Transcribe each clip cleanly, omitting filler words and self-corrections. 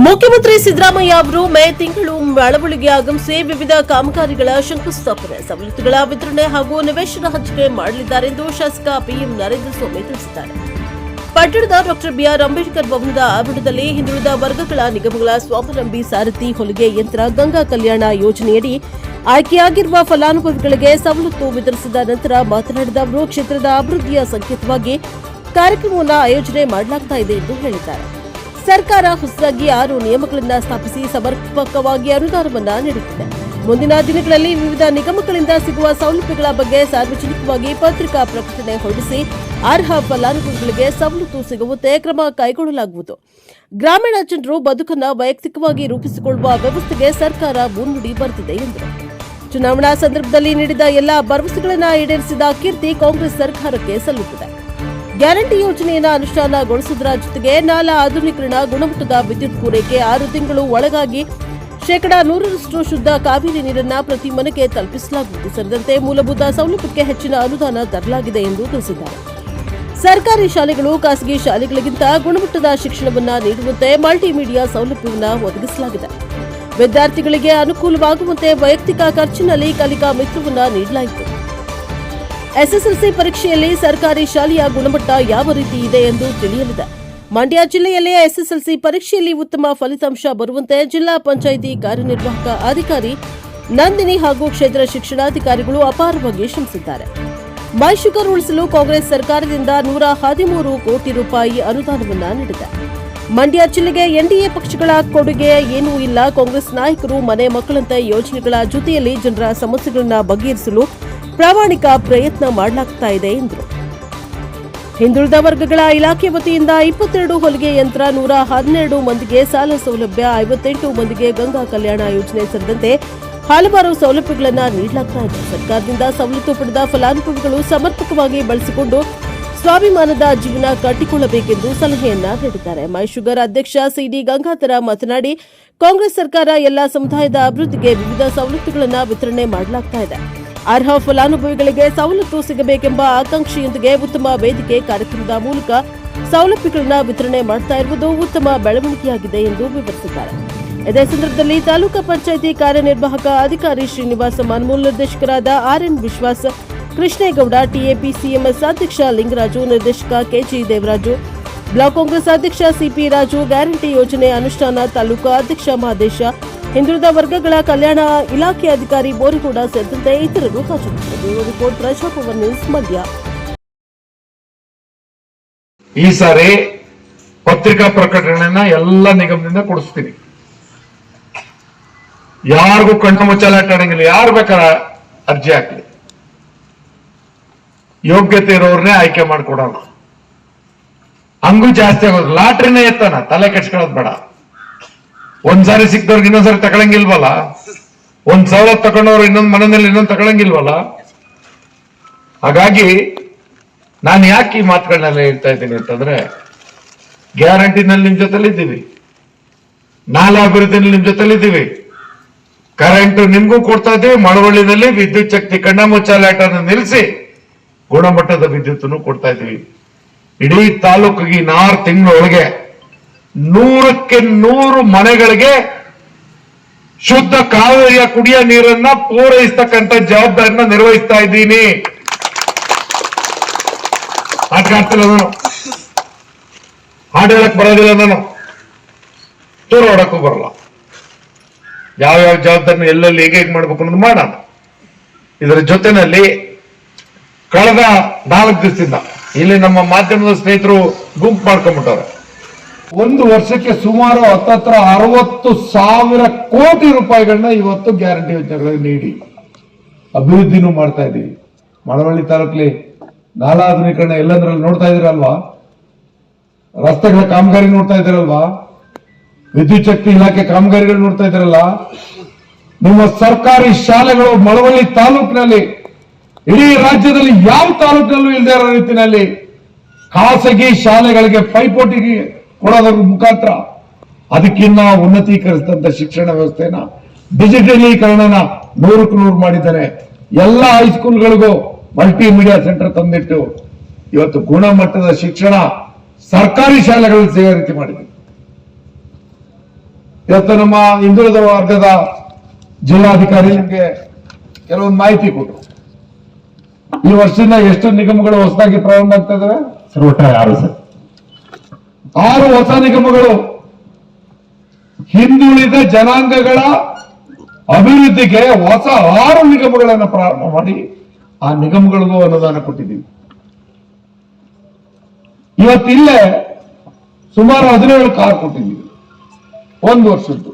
ಮುಖ್ಯಮಂತ್ರಿ ಸಿದ್ದರಾಮಯ್ಯ ಅವರು ಮೇ ತಿಂಗಳು ಮಳವಳ್ಳಿಗೆ ಆಗಮಿಸಿ ವಿವಿಧ ಕಾಮಗಾರಿಗಳ ಶಂಕುಸ್ಥಾಪನೆ, ಸವಲತ್ತುಗಳ ವಿತರಣೆ ಹಾಗೂ ನಿವೇಶನ ಹಂಚಿಕೆ ಮಾಡಲಿದ್ದಾರೆ ಎಂದು ಶಾಸಕ ಪಿಎಂ ನರೇಂದ್ರ ಸ್ವಾಮಿ ತಿಳಿಸಿದ್ದಾರೆ. ಪಟ್ಟಣದ ಡಾ ಬಿಆರ್ ಅಂಬೇಡ್ಕರ್ ಭವನದ ಆವರಣದಲ್ಲಿ ಹಿಂದುಳಿದ ವರ್ಗಗಳ ನಿಗಮಗಳ ಸ್ವಾವಲಂಬಿ ಸಾರಥಿ ಹೊಲಿಗೆ ಯಂತ್ರ ಗಂಗಾ ಕಲ್ಯಾಣ ಯೋಜನೆಯಡಿ ಆಯ್ಕೆಯಾಗಿರುವ ಫಲಾನುಭವಿಗಳಿಗೆ ಸವಲತ್ತು ವಿತರಿಸಿದ ನಂತರ ಮಾತನಾಡಿದ ಅವರು, ಕ್ಷೇತ್ರದ ಅಭಿವೃದ್ಧಿಯ ಸಂಕೇತವಾಗಿ ಕಾರ್ಯಕ್ರಮವನ್ನು ಆಯೋಜನೆ ಮಾಡಲಾಗುತ್ತಿದೆ ಎಂದು ಹೇಳಿದ್ದಾರೆ. ಸರ್ಕಾರ ಹೊಸದಾಗಿ 6 ನಿಯಮಗಳನ್ನು ಸ್ಥಾಪಿಸಿ ಸಮರ್ಪಕವಾಗಿ ಅನುದಾನವನ್ನು ನೀಡುತ್ತಿದೆ. ಮುಂದಿನ ದಿನಗಳಲ್ಲಿ ವಿವಿಧ ನಿಗಮಗಳಿಂದ ಸಿಗುವ ಸೌಲಭ್ಯಗಳ ಬಗ್ಗೆ ಸಾರ್ವಜನಿಕವಾಗಿ ಪತ್ರಿಕಾ ಪ್ರಕಟಣೆ ಹೊರಡಿಸಿ ಅರ್ಹ ಫಲಾನುಭವಿಗಳಿಗೆ ಸವಲತ್ತು ಸಿಗುವಂತೆ ಕ್ರಮ ಕೈಗೊಳ್ಳಲಾಗುವುದು. ಗ್ರಾಮೀಣ ಜನರು ಬದುಕನ್ನು ವೈಯಕ್ತಿಕವಾಗಿ ರೂಪಿಸಿಕೊಳ್ಳುವ ವ್ಯವಸ್ಥೆಗೆ ಸರ್ಕಾರ ಮುನ್ನುಡಿ ಬರೆದಿದೆ ಎಂದರು. ಚುನಾವಣಾ ಸಂದರ್ಭದಲ್ಲಿ ನೀಡಿದ ಎಲ್ಲಾ ಭರವಸೆಗಳನ್ನು ಈಡೇರಿಸಿದ ಕೀರ್ತಿ ಕಾಂಗ್ರೆಸ್ ಸರ್ಕಾರಕ್ಕೆ ಸಲ್ಲುತ್ತದೆ. ಗ್ಯಾರಂಟಿ ಯೋಜನೆಯನ್ನು ಅನುಷ್ಠಾನಗೊಳಿಸುವುದರ ಜೊತೆಗೆ ನಾಲಾ ಆಧುನೀಕರಣ, ಗುಣಮಟ್ಟದ ವಿದ್ಯುತ್ ಪೂರೈಕೆ, 6 ತಿಂಗಳು ಒಳಗಾಗಿ 100% ಶುದ್ಧ ಕಾವೇರಿ ನೀರನ್ನು ಪ್ರತಿ ಮನೆಗೆ ತಲುಪಿಸಲಾಗುವುದು ಸೇರಿದಂತೆ ಮೂಲಭೂತ ಸೌಲಭ್ಯಕ್ಕೆ ಹೆಚ್ಚಿನ ಅನುದಾನ ತರಲಾಗಿದೆ ಎಂದು ತಿಳಿಸಿದ್ದಾರೆ. ಸರ್ಕಾರಿ ಶಾಲೆಗಳು ಖಾಸಗಿ ಶಾಲೆಗಳಿಗಿಂತ ಗುಣಮಟ್ಟದ ಶಿಕ್ಷಣವನ್ನು ನೀಡುವಂತೆ ಮಲ್ಟಿಮೀಡಿಯಾ ಸೌಲಭ್ಯವನ್ನು ಒದಗಿಸಲಾಗಿದೆ. ವಿದ್ಯಾರ್ಥಿಗಳಿಗೆ ಅನುಕೂಲವಾಗುವಂತೆ ವೈಯಕ್ತಿಕ ಖರ್ಚಿನಲ್ಲಿ ಕಲಿಕಾ ಮಿತ್ರವನ್ನು ನೀಡಲಾಯಿತು. ಎಸ್ಎಸ್ಎಲ್ಸಿ ಪರೀಕ್ಷೆಯಲ್ಲಿ ಸರ್ಕಾರಿ ಶಾಲೆಯ ಗುಣಮಟ್ಟ ಯಾವ ರೀತಿ ಇದೆ ಎಂದು ತಿಳಿಯಲಿದೆ. ಮಂಡ್ಯ ಜಿಲ್ಲೆಯಲ್ಲಿ ಎಸ್ಎಸ್ಎಲ್ಸಿ ಪರೀಕ್ಷೆಯಲ್ಲಿ ಉತ್ತಮ ಫಲಿತಾಂಶ ಬರುವಂತೆ ಜಿಲ್ಲಾ ಪಂಚಾಯಿತಿ ಕಾರ್ಯನಿರ್ವಾಹಕ ಅಧಿಕಾರಿ ನಂದಿನಿ ಹಾಗೂ ಕ್ಷೇತ್ರ ಶಿಕ್ಷಣಾಧಿಕಾರಿಗಳು ಅಪಾರವಾಗಿ ಶ್ರಮಿಸಿದ್ದಾರೆ. ಮೈ ಶುಗರ್ ಉಳಿಸಲು ಕಾಂಗ್ರೆಸ್ ಸರ್ಕಾರದಿಂದ 113 ಕೋಟಿ ರೂಪಾಯಿ ಅನುದಾನವನ್ನು ನೀಡಿದೆ. ಮಂಡ್ಯ ಜಿಲ್ಲೆಗೆ ಎನ್ಡಿಎ ಪಕ್ಷಗಳ ಕೊಡುಗೆ ಏನೂ ಇಲ್ಲ. ಕಾಂಗ್ರೆಸ್ ನಾಯಕರು ಮನೆ ಮಕ್ಕಳಂತೆ ಯೋಜನೆಗಳ ಜೊತೆಯಲ್ಲಿ ಜನರ ಸಮಸ್ಯೆಗಳನ್ನು ಬಗೆಹರಿಸಲು ಪ್ರಾಮಾಣಿಕ ಪ್ರಯತ್ನ ಮಾಡಲಾಗುತ್ತಿದೆ ಎಂದರು. ಹಿಂದುಳಿದ ವರ್ಗಗಳ ಇಲಾಖೆ ವತಿಯಿಂದ 22 ಹೊಲಿಗೆ ಯಂತ್ರ, 112 ಮಂದಿಗೆ ಸಾಲ ಸೌಲಭ್ಯ, 58 ಮಂದಿಗೆ ಗಂಗಾ ಕಲ್ಯಾಣ ಯೋಜನೆ ಸೇರಿದಂತೆ ಹಲವಾರು ಸೌಲಭ್ಯಗಳನ್ನು ನೀಡಲಾಗುತ್ತಿದೆ. ಸರ್ಕಾರದಿಂದ ಸವಲತ್ತು ಪಡೆದ ಫಲಾನುಭವಿಗಳು ಸಮರ್ಪಕವಾಗಿ ಬಳಸಿಕೊಂಡು ಸ್ವಾಭಿಮಾನದ ಜೀವನ ಕಟ್ಟಿಕೊಳ್ಳಬೇಕೆಂದು ಸಲಹೆಯನ್ನ ನೀಡಿದ್ದಾರೆ. ಮೈ ಶುಗರ್ ಅಧ್ಯಕ್ಷ ಸಿಡಿ ಗಂಗಾಧರ ಮಾತನಾಡಿ, ಕಾಂಗ್ರೆಸ್ ಸರ್ಕಾರ ಎಲ್ಲಾ ಸಮುದಾಯದ ಅಭಿವೃದ್ಧಿಗೆ ವಿವಿಧ ಸವಲತ್ತುಗಳನ್ನು ವಿತರಣೆ ಮಾಡಲಾಗುತ್ತಿದೆ. ಅರ್ಹ ಫಲಾನುಭವಿಗಳಿಗೆ ಸವಲತ್ತು ಸಿಗಬೇಕೆಂಬ ಆಕಾಂಕ್ಷೆಯೊಂದಿಗೆ ಉತ್ತಮ ವೇದಿಕೆ ಕಾರ್ಯಕ್ರಮದ ಮೂಲಕ ಸೌಲಭ್ಯಗಳನ್ನು ವಿತರಣೆ ಮಾಡುತ್ತಾ ಇರುವುದು ಉತ್ತಮ ಬೆಳವಣಿಗೆಯಾಗಿದೆ ಎಂದು ವಿವರಿಸಿದ್ದಾರೆ. ಇದೇ ಸಂದರ್ಭದಲ್ಲಿ ತಾಲೂಕು ಪಂಚಾಯಿತಿ ಕಾರ್ಯನಿರ್ವಾಹಕ ಅಧಿಕಾರಿ ಶ್ರೀನಿವಾಸ, ಮಾನ್ಮೂಲ ನಿರ್ದೇಶಕರಾದ ಆರ್ಎನ್ ವಿಶ್ವಾಸ್, ಕೃಷ್ಣೇಗೌಡ, ಟಿಎಪಿಸಿಎಂಎಸ್ ಅಧ್ಯಕ್ಷ ಲಿಂಗರಾಜು, ನಿರ್ದೇಶಕ ಕೆಜಿ ದೇವರಾಜು, ಬ್ಲಾಕ್ ಕಾಂಗ್ರೆಸ್ ಅಧ್ಯಕ್ಷ ಸಿಪಿ ರಾಜು, ಗ್ಯಾರಂಟಿ ಯೋಜನೆ ಅನುಷ್ಠಾನ ತಾಲೂಕು ಅಧ್ಯಕ್ಷ ಮಹದೇಶ, ಹಿಂದುಳಿದ ವರ್ಗಗಳ ಕಲ್ಯಾಣ ಇಲಾಖೆ ಅಧಿಕಾರಿ ಬೋರಿಗೌಡ ಸೇರಿದಂತೆ ಇತರರು ಹಾಜರಿದ್ದರು. Report Prajabhavan news, Mandya. ಈ ಸಾರಿ ಪತ್ರಿಕಾ ಪ್ರಕಟಣೆಯನ್ನ ಎಲ್ಲ ನಿಗಮದಿಂದ ಕೊಡಿಸ್ತೀನಿ. ಯಾರಿಗೂ ಕಣ್ಣು ಮುಚ್ಚಾಲಾಟ ಆಡಂಗಿಲ್ಲ. ಯಾರು ಬೇಕಾರ ಅರ್ಜಿ ಹಾಕಲಿ, ಯೋಗ್ಯತೆ ಇರೋರ್ನೇ ಆಯ್ಕೆ ಮಾಡ್ಕೊಡೋಣ. ಹಂಗೂ ಜಾಸ್ತಿ ಆಗೋದು, ಲಾಟ್ರಿನೇ ಎತ್ತಾನ, ತಲೆ ಕೆಡ್ಸ್ಕೊಳ್ಳೋದು ಬೇಡ. ಒಂದ್ಸಾರಿ ಸಿಕ್ದವ್ರಿಗೆ ಇನ್ನೊಂದ್ಸಾರಿ ತಗೊಳಂಗಿಲ್ವಲ್ಲ, ಒಂದ್ ಸವಲತ್ತು ತಗೊಂಡವ್ರು ಇನ್ನೊಂದು ಮನೆಯಲ್ಲಿ ಇನ್ನೊಂದು ತಗೊಳಂಗಿಲ್ವಲ್ಲ. ಹಾಗಾಗಿ ನಾನು ಯಾಕೆ ಈ ಮಾತುಗಳನ್ನೆಲ್ಲ ಹೇಳ್ತಾ ಇದ್ದೀನಿ ಅಂತಂದ್ರೆ, ಗ್ಯಾರಂಟಿನಲ್ಲಿ ನಿಮ್ ಜೊತೆಲಿದ್ದೀವಿ, ನಾಲಾ ಅಭಿವೃದ್ಧಿನಲ್ಲಿ ನಿಮ್ ಜೊತೆಲಿದ್ದೀವಿ, ಕರೆಂಟ್ ನಿಮ್ಗೂ ಕೊಡ್ತಾ ಇದ್ದೀವಿ, ಮಳವಳ್ಳಿನಲ್ಲಿ ವಿದ್ಯುತ್ ಶಕ್ತಿ ಕಣ್ಣ ಮುಚ್ಚಾಲಾಟನ ನಿಲ್ಲಿಸಿ ಗುಣಮಟ್ಟದ ವಿದ್ಯುತ್ ಕೊಡ್ತಾ ಇದ್ದೀವಿ. ಇಡೀ ತಾಲೂಕಿಗೆ 6 ತಿಂಗಳೊಳಗೆ 100ಕ್ಕೆ 100 ಮನೆಗಳಿಗೆ ಶುದ್ಧ ಕಾವೇರಿಯ ಕುಡಿಯ ನೀರನ್ನ ಪೂರೈಸತಕ್ಕಂಥ ಜವಾಬ್ದಾರಿನ ನಿರ್ವಹಿಸ್ತಾ ಇದ್ದೀನಿ. ಮಾತಾಡ್ತಿಲ್ಲ ನಾನು, ಹಾಡು ಹೇಳಕ್ ಬರೋದಿಲ್ಲ, ನಾನು ತೂರ ಹೊಡಕ್ಕೂ ಬರಲ್ಲ. ಯಾವ್ಯಾವ ಜವಾಬ್ದಾರಿನ ಎಲ್ಲೆಲ್ಲಿ ಹೇಗೆ ಮಾಡ್ಬೇಕು ಅನ್ನೋದು ಮಾಡೋಣ. ಇದರ ಜೊತೆನಲ್ಲಿ ಕಳೆದ 4 ದಿವಸದಿಂದ ಇಲ್ಲಿ ನಮ್ಮ ಮಾಧ್ಯಮದ ಸ್ನೇಹಿತರು ಗುಂಪು ಮಾಡ್ಕೊಂಡ್ಬಿಟ್ಟವ್ರೆ. ಒಂದು ವರ್ಷಕ್ಕೆ ಸುಮಾರು 60,000 ಕೋಟಿ ರೂಪಾಯಿಗಳನ್ನ ಇವತ್ತು ಗ್ಯಾರಂಟಿ ಯೋಜನೆಗಳಿಗೆ ನೀಡಿ ಅಭಿವೃದ್ಧಿನೂ ಮಾಡ್ತಾ ಇದ್ದೀವಿ. ಮಳವಳ್ಳಿ ತಾಲೂಕಲ್ಲಿ ನಾಲಾ ಆಧುನೀಕರಣ ಎಲ್ಲಂದ್ರಲ್ಲಿ ನೋಡ್ತಾ ಇದ್ದೀರಲ್ವಾ, ರಸ್ತೆಗಳ ಕಾಮಗಾರಿ ನೋಡ್ತಾ ಇದ್ದೀರಲ್ವಾ, ವಿದ್ಯುತ್ ಶಕ್ತಿ ಇಲಾಖೆ ಕಾಮಗಾರಿಗಳು ನೋಡ್ತಾ ಇದ್ದೀರಲ್ಲ. ನಿಮ್ಮ ಸರ್ಕಾರಿ ಶಾಲೆಗಳು ಮಳವಳ್ಳಿ ತಾಲೂಕಿನಲ್ಲಿ ಇಡೀ ರಾಜ್ಯದಲ್ಲಿ ಯಾವ ತಾಲೂಕಿನಲ್ಲೂ ಇಲ್ಲದೆ ಇರೋ ರೀತಿಯಲ್ಲಿ ಖಾಸಗಿ ಶಾಲೆಗಳಿಗೆ ಪೈಪೋಟಿ ಕೊಡೋದ್ರ ಮುಖಾಂತರ ಅದಕ್ಕಿನ್ನ ಉನ್ನತೀಕರಿಸಿದಂತ ಶಿಕ್ಷಣ ವ್ಯವಸ್ಥೆನ, ಡಿಜಿಟಲೀಕರಣನ 100ಕ್ಕೆ 100 ಮಾಡಿದ್ದಾರೆ. ಎಲ್ಲ ಹೈಸ್ಕೂಲ್ಗಳಿಗೂ ಮಲ್ಟಿಮೀಡಿಯಾ ಸೆಂಟರ್ ತಂದಿಟ್ಟು ಇವತ್ತು ಗುಣಮಟ್ಟದ ಶಿಕ್ಷಣ ಸರ್ಕಾರಿ ಶಾಲೆಗಳಲ್ಲಿ ಸಿಗೋ ರೀತಿ ಮಾಡಿದೆ. ಇವತ್ತು ನಮ್ಮ ಹಿಂದುಳಿದ ವರ್ಗದ ಜಿಲ್ಲಾಧಿಕಾರಿ ನಿಮಗೆ ಕೆಲವೊಂದು ಮಾಹಿತಿ ಕೊಟ್ಟರು. ಈ ವರ್ಷದಿಂದ ಎಷ್ಟು ನಿಗಮಗಳು ಹೊಸದಾಗಿ ಪ್ರಾರಂಭ ಆಗ್ತಾ ಇದಾವೆ? ಸರ್ ಒಟ್ಟಾರೆ 6 ಸರ್. 6 ಹೊಸ ನಿಗಮಗಳು ಹಿಂದುಳಿದ ಜನಾಂಗಗಳ ಅಭಿವೃದ್ಧಿಗೆ ಹೊಸ 6 ನಿಗಮಗಳನ್ನು ಪ್ರಾರಂಭ ಮಾಡಿ ಆ ನಿಗಮಗಳಿಗೂ ಅನುದಾನ ಕೊಟ್ಟಿದ್ದೀವಿ. ಇವತ್ತಿಲ್ಲೇ ಸುಮಾರು 17 ಕಾರ್ ಕೊಟ್ಟಿದ್ದೀವಿ 1 ವರ್ಷದ್ದು.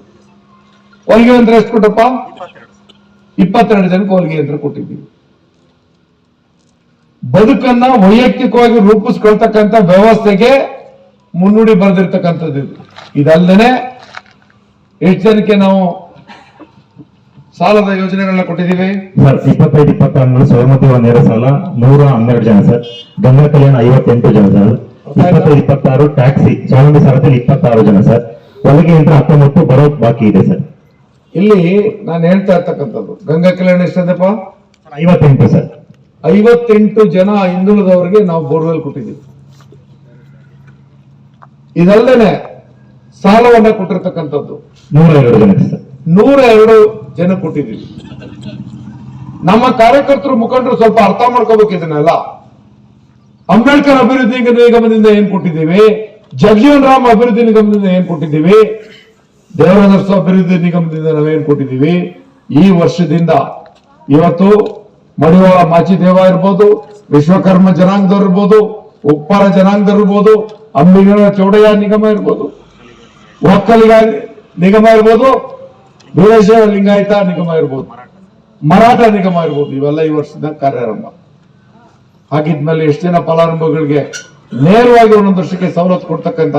ಹೊಲಿಗೆ ಯಂತ್ರ ಎಷ್ಟು ಕೊಟ್ಟಪ್ಪ? 22 ಜನಕ್ಕೆ ಹೊಲಿಗೆ ಯಂತ್ರ ಕೊಟ್ಟಿದ್ದೀವಿ. ಬದುಕನ್ನ ವೈಯಕ್ತಿಕವಾಗಿ ರೂಪಿಸ್ಕೊಳ್ತಕ್ಕಂಥ ವ್ಯವಸ್ಥೆಗೆ ಮುನ್ನುಡಿ ಬರೆದಿರ್ತಕ್ಕಂಥದ್ದು ಇದು. ಇದಲ್ಲದೆ ಎಷ್ಟು ಜನಕ್ಕೆ ನಾವು ಸಾಲದ ಯೋಜನೆಗಳನ್ನ ಕೊಟ್ಟಿದ್ದೀವಿ? ಸರ್ 25-26 ಸೌರಮತಿ ನೇರ ಸಾಲ 112 ಜನ ಸರ್. ಗಂಗಾ ಕಲ್ಯಾಣ 58 ಜನ ಸರ್. 25-26 ಟ್ಯಾಕ್ಸಿ ಚಾಮುಂಡಿ ಸಾರಥಿಯಲ್ಲಿ 26 ಜನ ಸರ್. ಹೊಲಿಗೆ ಯಂತ್ರ 19 ಬರೋಕ್ ಬಾಕಿ ಇದೆ ಸರ್. ಇಲ್ಲಿ ನಾನು ಹೇಳ್ತಾ ಇರ್ತಕ್ಕಂಥದ್ದು ಗಂಗಾ ಕಲ್ಯಾಣ ಎಷ್ಟಂದಪ್ಪ? 58 ಸರ್. 58 ಜನ ಹಿಂದುಳಿದವರಿಗೆ ನಾವು ಬೋರ್ವೆಲ್ ಕೊಟ್ಟಿದ್ದೀವಿ. ಇದಲ್ಲದೆ ಸಾಲವನ್ನ ಕೊಟ್ಟಿರ್ತಕ್ಕಂಥದ್ದು 102 ಜನಕ್ಕೆ ಸರ್. 102 ಜನ ಕೊಟ್ಟಿದ್ದೀವಿ. ನಮ್ಮ ಕಾರ್ಯಕರ್ತರು ಮುಖಂಡರು ಸ್ವಲ್ಪ ಅರ್ಥ ಮಾಡ್ಕೋಬೇಕು ಇದನ್ನೆಲ್ಲ. ಅಂಬೇಡ್ಕರ್ ಅಭಿವೃದ್ಧಿ ನಿಗಮದಿಂದ ಏನ್ ಕೊಟ್ಟಿದ್ದೀವಿ, ಜಗಜೀವನ್ ರಾಮ್ ಅಭಿವೃದ್ಧಿ ನಿಗಮದಿಂದ ಏನ್ ಕೊಟ್ಟಿದ್ದೀವಿ, ದೇವರಾಜ ಅಭಿವೃದ್ಧಿ ನಿಗಮದಿಂದ ನಾವೇನ್ ಕೊಟ್ಟಿದ್ದೀವಿ. ಈ ವರ್ಷದಿಂದ ಇವತ್ತು ಮಡಿವಾಳ ಮಾಚಿದೇವ ಇರ್ಬೋದು, ವಿಶ್ವಕರ್ಮ ಜನಾಂಗದವ್ರು ಇರ್ಬೋದು, ಉಪ್ಪಾರ ಜನಾಂಗದವ್ರು ಇರ್ಬೋದು, ಅಂಬಿಗರ ಚೌಡಯ್ಯ ನಿಗಮ ಇರ್ಬೋದು, ಒಕ್ಕಲಿಗ ನಿಗಮ ಇರ್ಬೋದು, ವೀರಶೈವ ಲಿಂಗಾಯತ ನಿಗಮ ಇರ್ಬೋದು, ಮರಾಠ ನಿಗಮ ಇರ್ಬೋದು, ಇವೆಲ್ಲ ಈ ವರ್ಷದ ಕಾರ್ಯಾರಂಭ ಹಾಗಿದ್ಮೇಲೆ ಎಷ್ಟು ಜನ ಫಲಾನುಭವಿಗಳಿಗೆ ನೇರವಾಗಿ 1 ವರ್ಷಕ್ಕೆ ಸವಲತ್ತು ಕೊಡ್ತಕ್ಕಂಥ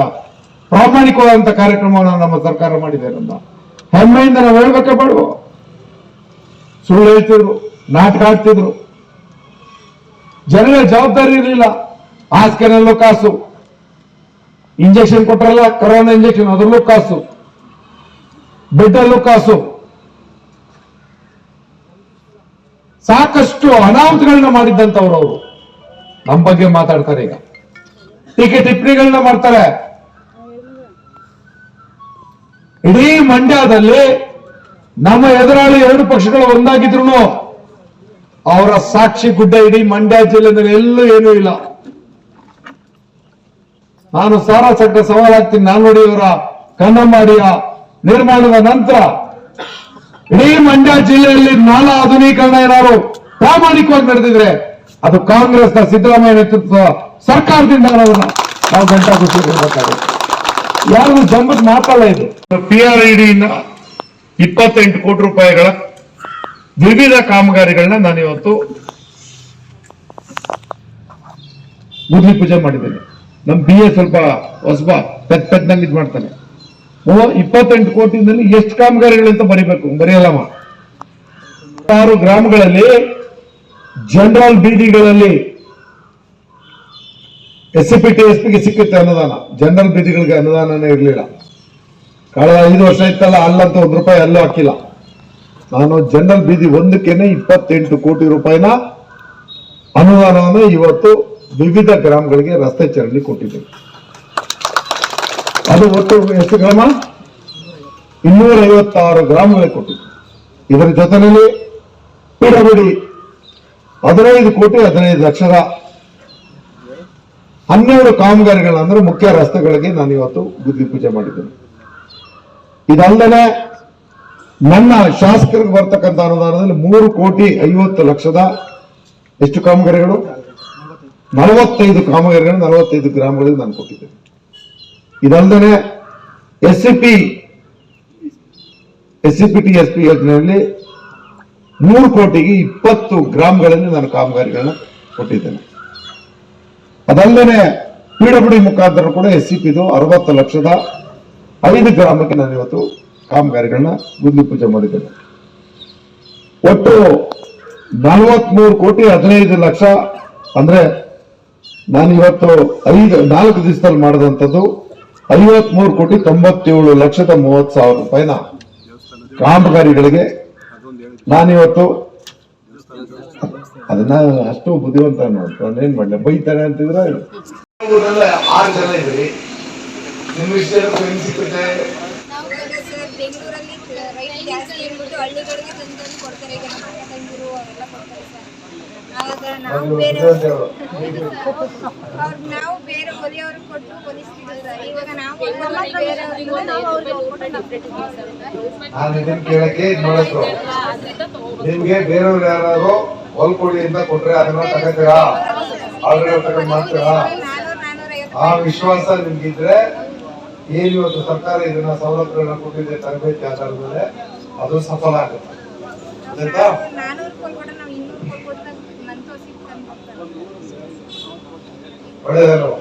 ಪ್ರಾಮಾಣಿಕವಾದಂತ ಕಾರ್ಯಕ್ರಮವನ್ನು ನಮ್ಮ ಸರ್ಕಾರ ಮಾಡಿದೆ ಅಂತ ಹೆಮ್ಮೆಯಿಂದ ನಾವು ಹೇಳ್ಬೇಕೆ ಬೇಡವೋ? ಸುಳ್ಳು ಹೇಳ್ತಿದ್ರು, ನಾಟಕ ಆಡ್ತಿದ್ರು, ಜನಗಳ ಜವಾಬ್ದಾರಿ ಇರಲಿಲ್ಲ. ಹಾಸಿಗೆನಲ್ಲೂ ಕಾಸು, ಇಂಜೆಕ್ಷನ್ ಕೊಟ್ಟರಲ್ಲ ಕೊರೋನಾ ಇಂಜೆಕ್ಷನ್ ಅದರಲ್ಲೂ ಕಾಸು, ಬೆಡ್ ಅಲ್ಲೂ ಕಾಸು, ಸಾಕಷ್ಟು ಅನಾಹುತಗಳನ್ನ ಮಾಡಿದ್ದಂತವ್ರು ಅವರು ನಮ್ಮ ಬಗ್ಗೆ ಮಾತಾಡ್ತಾರೆ. ಈಗ ಟೀಕೆ ಟಿಪ್ಪಣಿಗಳನ್ನ ಮಾಡ್ತಾರೆ. ಇಡೀ ಮಂಡ್ಯದಲ್ಲಿ ನಮ್ಮ ಎದುರಾಳಿ 2 ಪಕ್ಷಗಳು ಒಂದಾಗಿದ್ರು ಅವರ ಸಾಕ್ಷಿ ಗುಡ್ಡ ಇಡೀ ಮಂಡ್ಯ ಜಿಲ್ಲೆಯಲ್ಲಿ ಎಲ್ಲೂ ಏನೂ ಇಲ್ಲ. ನಾನು ಸಾರಾ ಸಟ್ಟ ಸವಾಲಾಗ್ತೀನಿ. ನಾಲ್ವಡಿಯವರ ಕನ್ನಂಬಾಡಿಯ ನಿರ್ಮಾಣದ ನಂತರ ಇಡೀ ಮಂಡ್ಯ ಜಿಲ್ಲೆಯಲ್ಲಿ ನಾಲಾ ಆಧುನೀಕರಣ ಏನಾದ್ರು ಪ್ರಾಮಾಣಿಕವಾಗಿ ನಡೆದಿದ್ರೆ ಅದು ಕಾಂಗ್ರೆಸ್ನ ಸಿದ್ದರಾಮಯ್ಯ ನೇತೃತ್ವದ ಸರ್ಕಾರದಿಂದ ಅನ್ನೋದನ್ನ ನಾವು ಗಂಟಾ ಖುಷಿಗೊಳ್ಬೇಕಾಗುತ್ತೆ. ಯಾರಿಗೂ ಜಂಬದ ಮಾತಲ್ಲ ಇದು. PRED 28 ಕೋಟಿ ರೂಪಾಯಿಗಳ ವಿವಿಧ ಕಾಮಗಾರಿಗಳನ್ನ ನಾನು ಇವತ್ತು ಗುದ್ಲಿ ಪೂಜೆ ಮಾಡಿದ್ದೇನೆ. ನಮ್ BA ಸ್ವಲ್ಪ ಹೊಸಬ ಪೆದ್ದಂಗೆ ಇದು ಮಾಡ್ತಾನೆ. 28 ಕೋಟಿನಲ್ಲಿ ಎಷ್ಟು ಕಾಮಗಾರಿಗಳಂತ ಬರಿಬೇಕು, ಬರೆಯಲ್ಲಮ್ಮ. 6 ಗ್ರಾಮಗಳಲ್ಲಿ ಜನರಲ್ ಬೀದಿಗಳಲ್ಲಿ SCP TSPಗೆ ಸಿಕ್ಕುತ್ತೆ ಅನುದಾನ. ಜನರಲ್ ಬೀದಿಗಳಿಗೆ ಅನುದಾನನೇ ಇರಲಿಲ್ಲ. ಕಳೆದ 5 ವರ್ಷ ಇತ್ತಲ್ಲ, ಅಲ್ಲಂತ ₹1 ಅಲ್ಲೂ ಹಾಕಿಲ್ಲ. ನಾನು ಜನರಲ್ ಬೀದಿ ಒಂದಕ್ಕೇನೆ 28 ಕೋಟಿ ರೂಪಾಯಿನ ಅನುದಾನವನ್ನು ಇವತ್ತು ವಿವಿಧ ಗ್ರಾಮಗಳಿಗೆ ರಸ್ತೆ ಚರಂಡಿ ಕೊಟ್ಟಿದ್ದೇವೆ. ಅದು ಒಟ್ಟು ಎಷ್ಟು ಗ್ರಾಮ? 256 ಗ್ರಾಮಗಳಿಗೆ ಕೊಟ್ಟಿದ್ದೆ. ಇದರ ಜೊತೆಯಲ್ಲಿ PWD 15 ಕೋಟಿ 15 ಲಕ್ಷದ 12 ಕಾಮಗಾರಿಗಳು ಅಂದ್ರೆ ಮುಖ್ಯ ರಸ್ತೆಗಳಿಗೆ ನಾನು ಇವತ್ತು ಗುದ್ಲಿ ಪೂಜೆ ಮಾಡಿದ್ದೇನೆ. ಇದಲ್ಲದೆ ನನ್ನ ಶಾಸಕರಿಗೆ ಬರ್ತಕ್ಕಂಥ ಅನುದಾನದಲ್ಲಿ 3 ಕೋಟಿ 50 ಲಕ್ಷದ ಎಷ್ಟು ಕಾಮಗಾರಿಗಳು? 45 ಕಾಮಗಾರಿಗಳು 45 ಗ್ರಾಮಗಳಿಗೆ ನಾನು ಕೊಟ್ಟಿದ್ದೇನೆ. ಇದಲ್ಲದೆ SCP TSP ಯೋಜನೆಯಲ್ಲಿ 3 ಕೋಟಿಗೆ 20 ಗ್ರಾಮಗಳಲ್ಲಿ ನಾನು ಕಾಮಗಾರಿಗಳನ್ನ ಕೊಟ್ಟಿದ್ದೇನೆ. ಅದಲ್ಲದೆ PWD ಮುಖಾಂತರ ಕೂಡ SCPದು 60 ಲಕ್ಷದ 5 ಗ್ರಾಮಕ್ಕೆ ನಾನು ಇವತ್ತು ಕಾಮಗಾರಿಗಳನ್ನ ಗುದ್ಲಿ ಪೂಜೆ ಮಾಡಿದ್ದೇನೆ. ಒಟ್ಟು 43 ಕೋಟಿ 15 ಲಕ್ಷ ಅಂದ್ರೆ ನಾನು ಇವತ್ತು 4 ದಿವಸದಲ್ಲಿ ಮಾಡಿದಂಥದ್ದು 53 ಕೋಟಿ 97 ಲಕ್ಷದ 30 ಸಾವಿರ ರೂಪಾಯಿನ ಕಾಮಗಾರಿಗಳಿಗೆ ನಾನಿವತ್ತು ಅದನ್ನ ಅಷ್ಟು ಬುದ್ಧಿವಂತ ನೋಡ್ಕೊಂಡು ಏನ್ ಮಾಡ್ಲಿ, ಬೈತಾನೆ ಅಂತಿದ್ರೆ 6 ಜನ ಇದ್ರಿ. ನಿಮ್ಮ ವಿಷಯ ಸಿಕ್ಕುತ್ತೆ ಬೆಂಗಳೂರಲ್ಲಿ ರೈಟ್ ಜಾಸ್ತಿ ಹೇಳ್ಬಿಟ್ಟು ಹಳ್ಳಿಗಳಿಗೆ ತಂದು ಕೊಡ್ತಾರೆ. ಈಗ ನಮ್ಮ ಅಕ್ಕ ತಂಗಿರು ಅವೆಲ್ಲ ಕೊಡ್ತಾರೆ ಸರ್. ಆವಾಗ ನಾವು ಬೇರೆ ನಾವು ಬೇರೆ ಹೊಲಿಯವ್ರಿಗೆ ಕೊಟ್ಟು ಹೊಲಿಸ್ತೀವಿ ಸರ್. ಇವಾಗ ನಾವು ನಾನು ಇದನ್ನ ಕೇಳಕ್ಕೆ ನೋಡೋದು, ನಿಮ್ಗೆ ಬೇರೆಯವ್ರು ಯಾರು ಹೊಲ್ಕೊಡಿ ಅಂತ ಕೊಟ್ರೆ ಅದನ್ನ ತಗೋತೀರಾ? ಆರ್ಡರ್ ತಗೊಂಡು ಮಾಡ್ತೀರಾ? ಆ ವಿಶ್ವಾಸ ನಿಮ್ಗಿದ್ರೆ ಏನ್ ಇವತ್ತು ಸರ್ಕಾರ ಇದನ್ನ ಸವಲತ್ತುಗಳನ್ನ ಕೊಟ್ಟಿದೆ ತರಬೇತಿ ಆಧಾರದ ಮೇಲೆ, ಅದು ಸಫಲ ಆಗುತ್ತೆ. ಆಯ್ತಾ? 400 ಕೊಡ್ಬಿಟ್ರೆ ನಾವು 200 ಕೊಡ್ಬಿಟ್ಟು ನಂತರ ಸಿಗ್ತಾನೆ. ಒಳ್ಳೆಯದಲ್ವ?